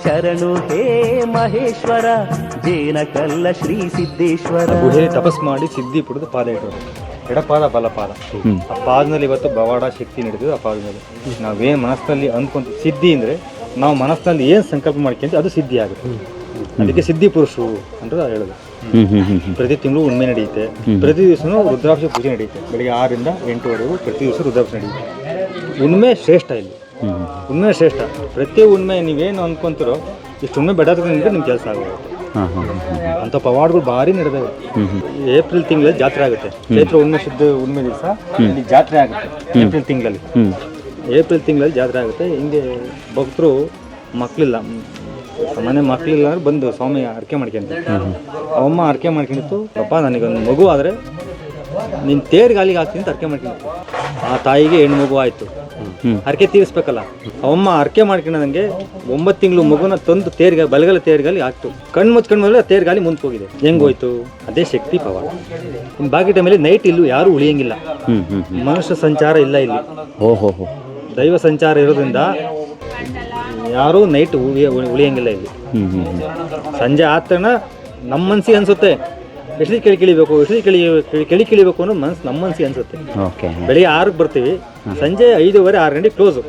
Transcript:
ಶರಣು ಹೇ ಮಹೇಶ್ವರ ಜೇನಕಲ್ಲ ಶ್ರೀ ಸಿದ್ದೇಶ್ವರ. ಗುಹೆ ತಪಸ್ ಮಾಡಿ ಸಿದ್ಧಿ ಪಡೆದು ಪಾದ ಇಟ್ಟರು. ಎಡಪಾದ ಬಲಪಾದ, ಆ ಪಾದದಲ್ಲಿ ಇವತ್ತು ಬವಾಡ ಶಕ್ತಿ ನಡೆದಿದೆ. ಆ ಪಾದದಲ್ಲಿ ನಾವೇನು ಮನಸ್ಸಿನಲ್ಲಿ ಅಂದ್ಕೊಂತ ಸಿದ್ಧಿ ಅಂದರೆ ನಾವು ಮನಸ್ಸಿನಲ್ಲಿ ಏನು ಸಂಕಲ್ಪ ಮಾಡ್ಕೊಂತ ಅದು ಸಿದ್ಧಿ ಆಗುತ್ತೆ. ಅದಕ್ಕೆ ಸಿದ್ಧಿ ಪುರುಷರು ಅಂತ ಹೇಳೋದು. ಪ್ರತಿ ತಿಂಗಳು ಉಣ್ಮೆ ನಡೆಯುತ್ತೆ. ಪ್ರತಿ ದಿವಸನೂ ರುದ್ರಾಭಿಷೇಕ ಪೂಜೆ ನಡೆಯುತ್ತೆ. ಬೆಳಿಗ್ಗೆ 6 ರಿಂದ 8 ಪ್ರತಿ ದಿವಸ ರುದ್ರಾಭಿಷೇಕ ನಡೆಯುತ್ತೆ. ಉಣ್ಮೆ ಶ್ರೇಷ್ಠ ಇಲ್ಲಿ, ಉಣ್ಮೆ ಶ್ರೇಷ್ಠ. ಪ್ರತಿ ಉಣ್ಮೆ ನೀವೇನು ಅಂದ್ಕೊಂತೀರೋ ಇಷ್ಟು ಉಣ್ಮೆ ಬೆಡೋದ್ರಿಂದ ನಿಮ್ಮ ಕೆಲಸ ಆಗುತ್ತೆ. ಅಂಥ ಪವಾಡಗಳು ಭಾರಿ ನಡೆದವೆ. ಏಪ್ರಿಲ್ ತಿಂಗಳಲ್ಲಿ ಜಾತ್ರೆ ಆಗುತ್ತೆ. ಚೈತ್ರ ಉಣ್ಮೆ ಶುದ್ಧ ಉಣ್ಮೆ ದಿವಸ ಇಲ್ಲಿ ಜಾತ್ರೆ ಆಗುತ್ತೆ. ಏಪ್ರಿಲ್ ತಿಂಗಳಲ್ಲಿ ಜಾತ್ರೆ ಆಗುತ್ತೆ. ಹಿಂಗೆ ಭಕ್ತರು ಮಕ್ಕಳಿಲ್ಲ, ಮನೆ ಮಕ್ಕಳಿಲ್ಲ ಅಂದ್ರೆ ಬಂದು ಸ್ವಾಮಿ ಅರ್ಕೆ ಮಾಡ್ಕೊಂತಾರೆ. ಅವಮ್ಮ ಅರ್ಕೆ ಮಾಡ್ಕೊಂಡಿತ್ತು, ಅಪ್ಪ ನನಗೊಂದು ಮಗು ಆದರೆ ನಿನ್ನ ತೇರು ಗಾಲಿಗೆ ಹಾಕ್ತೀನಿ ಅಂತ ಅರ್ಕೆ ಮಾಡ್ಕೊಂಡಿತ್ತು. ಆ ತಾಯಿಗೆ ಹೆಣ್ಣು ಮಗು ಆಯಿತು. ಅರ್ಕೆ ತೀರಿಸ್ಬೇಕಲ್ಲ. ಅವಮ್ಮ ಅರ್ಕೆ ಮಾಡ್ಕೊಂಡಂಗೆ 9 ತಿಂಗಳು ಮಗುನ ತಂದು ಬಲಗಲ ತೇರ್ಗಾಲಿ ಹಾಕ್ತು. ಕಣ್ಣು ಮುಚ್ಕೊಂಡ್ಮೇಲೆ ಆ ತೇರ್ಗಾಲಿ ಮುಂದೆ ಹೋಗಿದೆ. ಹೆಂಗೋಯ್ತು? ಅದೇ ಶಕ್ತಿ ಪವಾಡ. ಇನ್ನು ಬಾಕಿ ಟೈಮಲ್ಲಿ ನೈಟ್ ಇಲ್ಲೂ ಯಾರೂ ಉಳಿಯಂಗಿಲ್ಲ. ಮನುಷ್ಯ ಸಂಚಾರ ಇಲ್ಲ ಇಲ್ಲಿ. ದೈವ ಸಂಚಾರ ಇರೋದ್ರಿಂದ ಯಾರೂ ನೈಟ್ ಉಳಿಯಂಗಿಲ್ಲ ಇಲ್ಲಿ. ಸಂಜೆ ಆದ ತಕ್ಷಣ ನಮ್ಮ ಮನಸ್ಸಿಗೆ ಅನಿಸುತ್ತೆ ಎಷ್ಟು ಕೆಳಿ ಕಿಳಿಬೇಕು ಅನ್ನೋ ನಮ್ಮ ಮನಸ್ಸಿಗೆ ಅನಿಸುತ್ತೆ. ಬೆಳಿಗ್ಗೆ 6ಕ್ಕೆ ಬರ್ತೀವಿ, ಸಂಜೆ 5:30 6 ಗಂಟೆಗೆ ಕ್ಲೋಸು.